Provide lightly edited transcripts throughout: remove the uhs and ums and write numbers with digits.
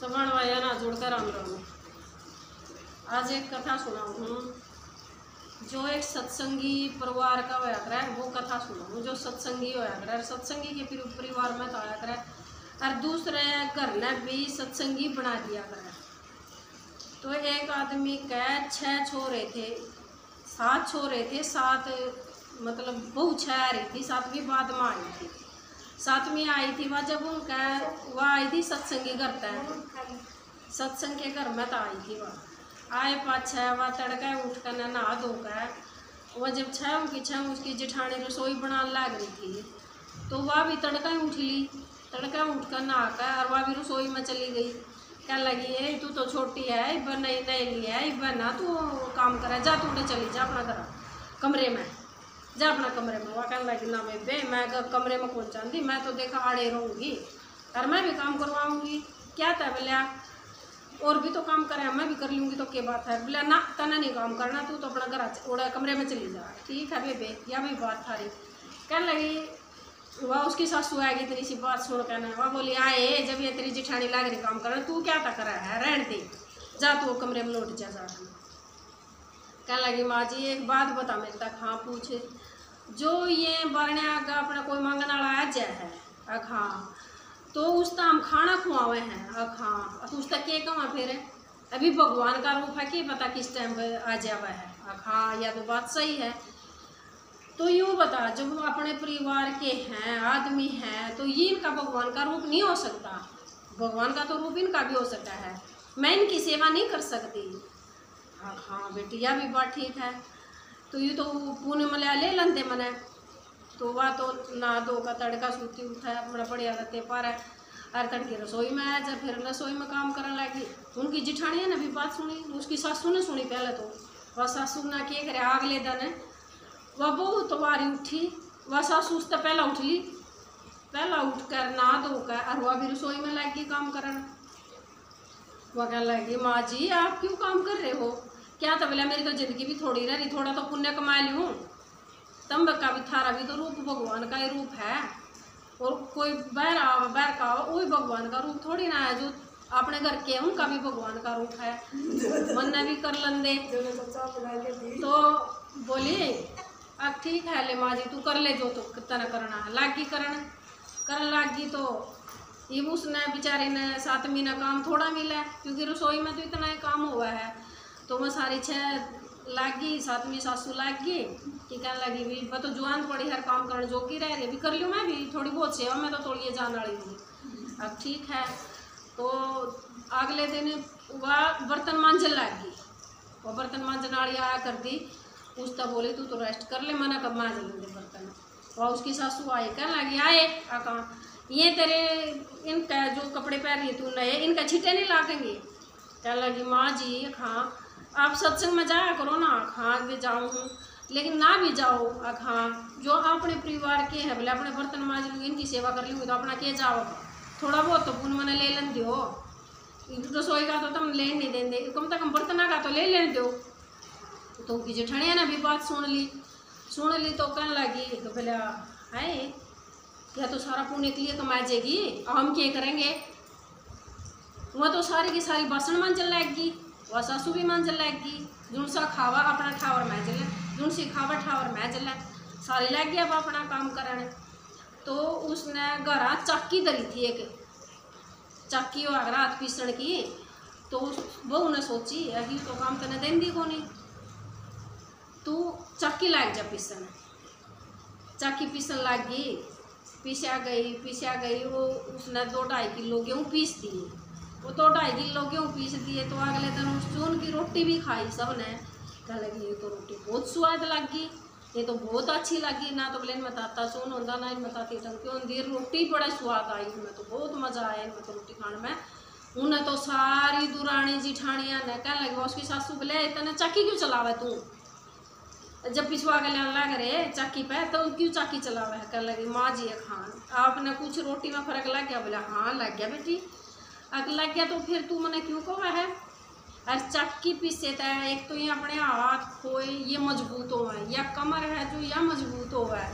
समान वाया ना जोड़कर राम राम। आज एक कथा सुनाऊँ जो एक सत्संगी परिवार का होया करे वो कथा सुनाऊँ। जो सत्संगी होया करे सत्संगी के परिवार में तो आया करे और दूसरे घर ने भी सत्संगी बना दिया करे। तो एक आदमी के 6 छोरे थे, 7 छोरे थे, 7 मतलब बहू 6 आ रही थी, 7वीं बाद में आई थी। 7वीं आई थी वह जब उनका वह आई थी सत्संगी करता है, सत्संग के घर में तो आई थी। वह आए पाछा वह तड़का उठ कर नहा धोकर वह जब 6 उसकी जेठानी रसोई बनाने लग रही थी तो वह भी तड़का उठ ली। तड़का उठ कर नहा कर और वह भी रसोई में चली गई। क्या लगी है तू तो छोटी है, इब नहीं लिया है, इब ना तू काम करे, जा तू चली जा अपना घर कमरे में, जा अपना कमरे में। वह कहने लगी ना मैं कमरे में कौन चाहती, मैं तो देखा आड़े रहूँगी और मैं भी काम करवाऊँगी। क्या था बोलिया और भी तो काम करे, मैं भी कर लूँगी तो क्या बात है। बोला ना तना नहीं काम करना, तू तो अपना घर ओढ़ा कमरे में चली जा। ठीक है बेबे, यह भी बात था रही। कहने लगी वह उसकी सासू आएगी तेरी सी बात सुन कहना। वह बोली आए जब ये तेरी जेठानी लग रही काम करना, तू क्या था करा है, रहने दे, जा तू कमरे में लौट जा। कहने लगी माँ जी एक बात बता मेरे तक। हाँ पूछे। जो ये बरने आगा अपना कोई मांगने वाला आ जाए है अख हाँ तो उसका हम खाना खुआवे हैं अख हाँ, तो उसका के कमा फिर अभी भगवान का रूप है कि पता किस टाइम पर आ जावा है अख हाँ, या तो बात सही है। तो यूँ बता जब अपने परिवार के हैं आदमी हैं तो ये इनका भगवान का रूप नहीं हो सकता, भगवान का तो रूप इनका भी हो सकता है, मैं इनकी सेवा नहीं कर सकती। हाँ हाँ बेटी यह भी बात ठीक है। तो ये तो पुण्य मल्या ले लंदे मने। तो वह तो ना दो का तड़का सूती उठा अपना बढ़िया रहते पर और तड़के रसोई में आया। जब फिर रसोई में काम करने लगी उनकी जिठानी ने भी बात सुनी, उसकी सासू ने सुनी। पहले तो वह सासू ना क्या करे अगले दिन वह बहू तो वारी उठी, वह सासू उससे पहला उठ ली, पहला उठ कर नहा धोकर और वह भी रसोई में लग गई काम करना। वह कहने लगी माँ जी आप क्यों काम कर रहे हो, क्या तो बोला मेरी तो ज़िंदगी भी थोड़ी रह रही, थोड़ा तो पुण्य कमा लूँ। तंब का भी थारा भी तो रूप भगवान का ही रूप है, और कोई बैर का वही भगवान का रूप थोड़ी ना है। जो अपने घर के उनका भी भगवान का रूप है, मन भी कर लंदे। तो बोली अब ठीक है ले माँ जी तू कर ले जो तो तना करना है। लागी करन लागी तो ये उसने बेचारी ने 7वीं ने काम थोड़ा मिला क्योंकि रसोई में तो इतना ही काम हुआ है। तो वह सारी 6 लागी, 7वीं सासू लागी कि कहने लगी भी मैं तो जुआन पड़ी हर काम करने जो की रह रही, भी कर लूँ मैं भी थोड़ी बहुत सेवा, मैं तो तोड़िए जान वाली हूँ। अब ठीक है। तो अगले दिन वह बर्तन मांजन लागी, वह बर्तन मांजन वाली आया कर दी। उसका बोले तू तो रेस्ट कर ले, मना कब मांज लेंगे बर्तन। वह उसकी सासू आई कहने लगी आए आका ये तेरे इनका जो कपड़े पहन रही तू नए इनका छिटे नहीं लागेंगे। कहने लगी माँ जी हाँ आप सत्संग में जाया करो ना। हाँ भी जाऊँ हूँ लेकिन ना भी जाओ हाँ जो अपने परिवार के हैं बोले अपने बर्तन मांज लूँगी इनकी सेवा कर लूँगी तो अपना के जाओ, थोड़ा बहुत तो पुण्य मैंने ले लें दो। रसोई का तो तुम ले नहीं देंगे, कम से कम बर्तन का तो ले लेने दो। तो उनकी जेठानिया ने भी बात सुन ली तो कहने लगी बोला है यह तो सारा पुण्य के लिए कमा जाएगी, हम क्या करेंगे। वह तो सारी की सारी बर्तन मांजन लगेगी, वह सासू भी मांजन लगेगी, जुन सा खावा अपना ठावर में जले, जुन सी खावा ठावर में जले, सारी लग गया अब अपना काम करने। तो उसने घर चाकी धरी थी, एक चाकी हो अगर हाथ पीसण की। तो उस बहू ने सोची अभी तो काम तेने देंदी को नहीं, तू चाकी लाग जा पीसन। चाकी पीसन लग गई, पीसा गई वो उसने 2-2.5 किलो गेहूँ पीस दिए। वो 2-2.5 किलो गेहूँ पीस दिए। तो अगले दिन उस चून की रोटी भी खाई सब ने। कह लगी ये तो रोटी बहुत स्वाद लगी, ये तो बहुत अच्छी लगी ना। तो बोले इनमें ताता चून होता ना इनमें ताती टंकी होती, रोटी बड़ा स्वाद आई, इनमें तो बहुत मज़ा आया इनमें तो रोटी खाने में। उन्हें तो सारी दुरानी जिठानियाँ ने कहने लगी उसकी सासू बोले इतने चाकी क्यों चलावे तू, जब पिछवा के लाने लग रहे चाकी पे तो क्यों चाकी चलावा है। कर लगी माँ जी खान आपने कुछ रोटी में फर्क लग गया। बोला हाँ लग गया बेटी, अगर लग गया तो फिर तू मैंने क्यों कहा है। और चाकी पीसे था एक तो ये अपने हाथ खोए ये मजबूत हो है, या कमर है जो यह मजबूत हो है,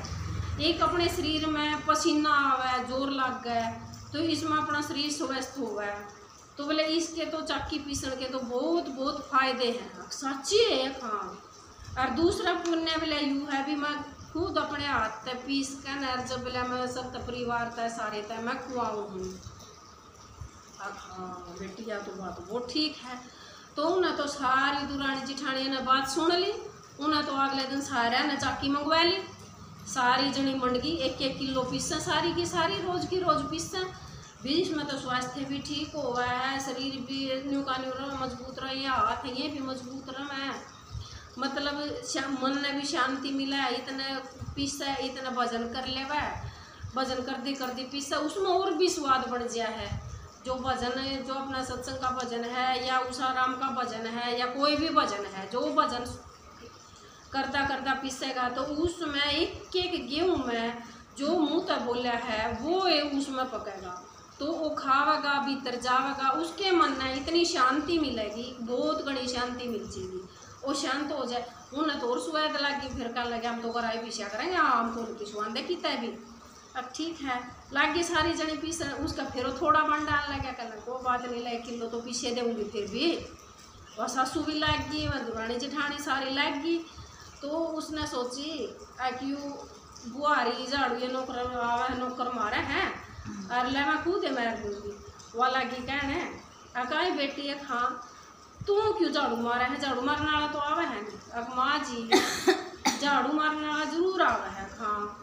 एक अपने शरीर में पसीना आवा है जोर लग गया तो इसमें अपना शरीर स्वस्थ हुआ है। तो बोले इसके तो चक्की पीसण के तो बहुत बहुत फायदे हैं। सच्ची है हाँ। और दूसरा पुण्य बोले यूँ है भी मैं खुद अपने हाथ तक पीस कर न जब बोले मैं सब परिवार तय सारे तय मैं खुआऊँ हूँ। हाँ बेटिया तो बात वो ठीक है। तो उन्हें तो सारी दुरानी जिठानी ने बात सुन ली। उन्हें तो अगले दिन सारा ने चाकी मंगवा ली। सारी जनी मंडगी 1-1 किलो पीसें सारी की सारी रोज की रोज पीसें। बीच में तो स्वास्थ्य भी ठीक हुआ है, शरीर भी न्यू का न्यू मजबूत रहे, हाथ ये भी मजबूत रहे, मतलब मन ने भी शांति मिला है। इतना पीसा इतना वजन कर लेवा, वजन कर दी पीसा उसमें और भी स्वाद बढ़ गया है। जो भजन जो अपना सत्संग का भजन है या उषाराम का भजन है या कोई भी भजन है, जो भजन करता करता पीसेगा तो उसमें एक गेहूँ में जो मुँह तक बोला है वो उसमें पकेगा, तो वो खावेगा भीतर जावेगा, उसके मन में इतनी शांति मिलेगी, बहुत घनी शांति मिल जाएगी। वो शांत हो जाए उन्हें तो और स्वाद लगी। फिर कहने लगे हम तो कराई पीछा करेंगे, हम तो उनकी स्वाद किता भी। अब ठीक है लागे सारी जनी पीस उसका फिर थोड़ा बन डालने लगा। कहना को बात नहीं, 1 किलो तो पीछे दूँगी फिर भी। वह सासू भी लग गई, वह दुरानी जेठानी सारी लग गई। तो उसने सोची क्यों बुआरी झाड़ू ये नौकर आवा नौकर मारे हैं और ले मैं खुद मार दूँगी। वह लगी कहने अकाई बेटी है हाँ तू क्यों झाड़ू मारा है, झाड़ू मारने वाला तो आवा है नहीं। अब माँ जी झाड़ू मारने वाला जरूर आवा है हाँ,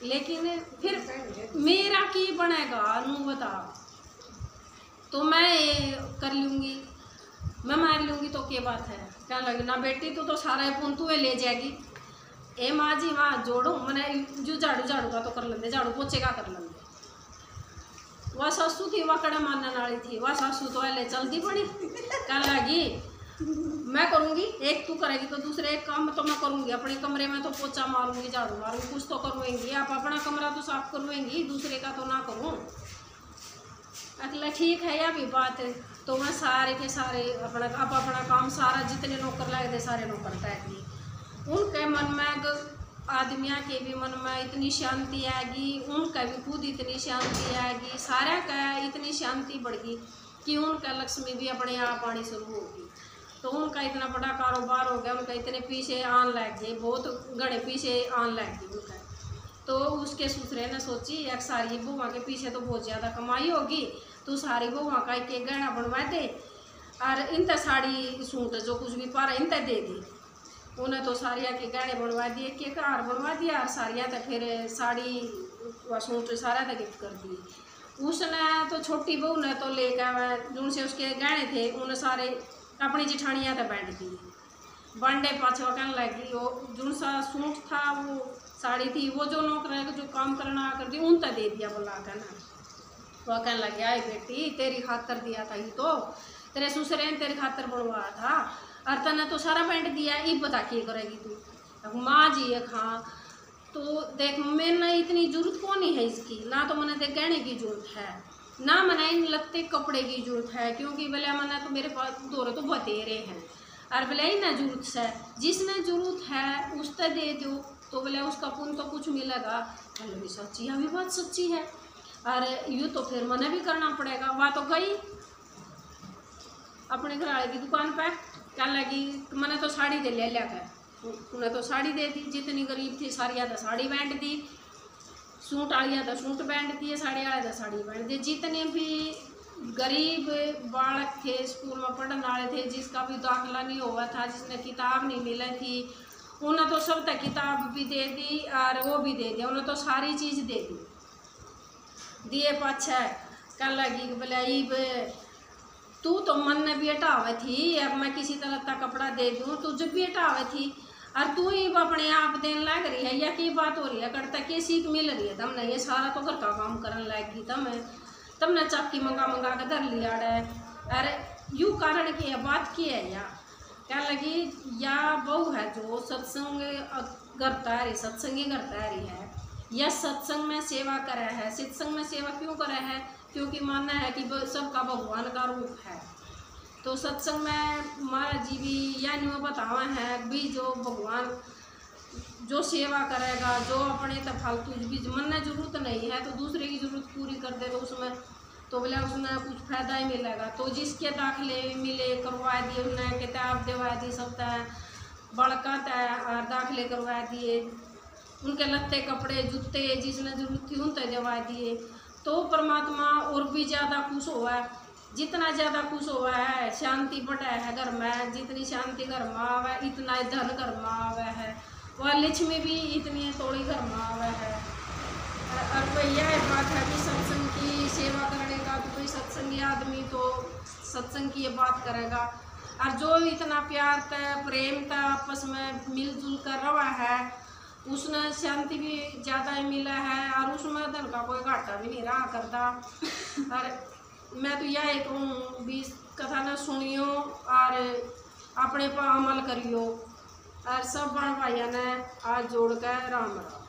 लेकिन फिर मेरा की बनेगा नू बता। तो मैं कर लूँगी, मैं मार लूँगी तो क्या बात है। क्या लगे ना बेटी तो सारा पुन तू ले जाएगी। ए माँ जी वहाँ जोड़ो मैंने जो झाड़ू का तो कर लेंगे, झाड़ू पोछे का कर लेंगे। वह सासू थी वह कड़ा मानने वाली थी, वह सासू तो ले चलती पड़ी। क्या लगी मैं करूँगी, एक तू करेगी तो दूसरे एक काम तो मैं करूँगी। अपने कमरे में तो पोछा मारूंगी झाड़ू मारूंगी, कुछ तो करूँगी। आप अपना कमरा तो साफ करवाएंगी, दूसरे का तो ना करूँ। अगला ठीक है या भी बात है। तो मैं सारे के सारे अपना काम सारा जितने नौकर लगे थे सारे नौकर तय किए। उनके मन में आदमियों के भी मन में इतनी शांति आएगी, उनका भी खुद इतनी शांति आएगी, सारा का इतनी शांति बढ़ेगी कि उनका लक्ष्मी भी अपने आप आनी शुरू होगी। तो उनका इतना बड़ा कारोबार हो गया, उनका इतने पीछे आन लग गए, बहुत घने पीछे आन लग गई उनका। तो उसके ससुरे ने सोची एक सारी बुआ के पीछे तो बहुत ज़्यादा कमाई होगी, तो सारी बुआ का एक गहना बनवा दे और इनता साड़ी सूट जो कुछ भी पा रहा इनता दे दी। उन्हें तो साड़ियाँ के गहने बनवा दिए, के हार बनवा दिया और साड़ियाँ तो फिर साड़ी व सूट सारा तो गिफ्ट कर दिए। उसने तो छोटी बहू ने तो लेकर जिनसे उसके गहने थे उन्हें सारे अपनी जिठानियाँ तो बांट दिए। बांडे पाछे कहने लगी वो जो सा सूट था वो साड़ी थी वो जो नौकर जो काम करना करती उन तक दे दिया बोला कर ना। वह कहने लगे आई बेटी तेरी खातर दिया था, ही तो तेरे ससुरे ने तेरी खातर बनवाया था और तने तो सारा पेंट दिया, ये बता क्या करेगी तू। माँ जी है हाँ तो देख मैंने इतनी जरूरत कौन है इसकी, ना तो मैंने देख गहने की जरूरत है ना मैंने इन लगते कपड़े की जरूरत है, क्योंकि बोले मैंने तो मेरे पास दौरे तो बतेरे हैं और बोले ही ना जरूरत से जिसने जरूरत है उस तक दे दो तो बोले उसका पुण्य तो कुछ मिलेगा। हेलो भी सच्ची है, भी बात सच्ची है। और यूँ तो फिर मना भी करना पड़ेगा। वह तो गई अपने घर वाले की दुकान पर क्या लगी मैंने तो साड़ी दे लिया कर, उन्हें तो साड़ी दे दी। जितनी गरीब थी साड़ियाँ तो साड़ी बांट दी, सूट आलिया तो सूट बांट दिए, साड़ी वाले तो साड़ी बांट दी। जितने भी गरीब बालक थे स्कूल में पढ़ने वाले थे जिसका भी दाखिला नहीं हुआ था, जिसने किताब नहीं मिली थी उन्हें तो सब तक किताब भी दे दी और वो भी दे दिया, उन्हें तो सारी चीज़ दे दी। दिए पाछा कल लगी बोले तू तो मन ने भी हटावे थी, अब मैं किसी तरह का कपड़ा दे दूँ तू जब भी हटावे थी और तू ही अपने आप देने लग रही है, या की बात हो रही है करता क्या सीख मिल रही है तमने, ये सारा तो घर का काम करने लगी तमने चाकी मंगा के धर लिया है। अरे यू कारण की है बात की है या क्या लगी या बहू है जो सत्संग करता है सत्संगी करता है या सत्संग में सेवा करे है। सत्संग में सेवा क्यों करे है, क्योंकि मानना है कि सबका भगवान का रूप है। तो सत्संग में महाराज जी भी या नहीं बतावा है भी जो भगवान जो सेवा करेगा जो अपने तो फालतू भी मन में जरूरत नहीं है तो दूसरे की जरूरत पूरी कर दे तो उसमें तो बोले उसने कुछ फायदा ही मिलेगा। तो जिसके दाखिले मिले करवा दिए, उसने किताब दिवा दी, सब बड़का और दाखिले करवा दिए, उनके लत्ते कपड़े जूते जिसने जरूरत थी उनते दिवा दिए। तो परमात्मा और भी ज़्यादा खुश हुआ है। जितना ज़्यादा खुश हुआ है, शांति बढ़ा है घर में, जितनी शांति घर में आवे इतना धन घर में आवे है, वह लक्ष्मी भी इतनी थोड़ी घर में आवे है। और कोई यह बात है कि सत्संग की सेवा करने का, तो कोई सत्संगी आदमी तो सत्संग की ये बात करेगा। और जो इतना प्यार था प्रेम था आपस में मिलजुल कर रहा है, उसने शांति भी ज़्यादा ही मिला है और उसमें धन का कोई घाटा भी नहीं रहा करता। और मैं तो यह कहूँ भी कथा न सुनियो और अपने पर अमल करियो। और सब बहन भाइयों ने आज जोड़ कर राम राम।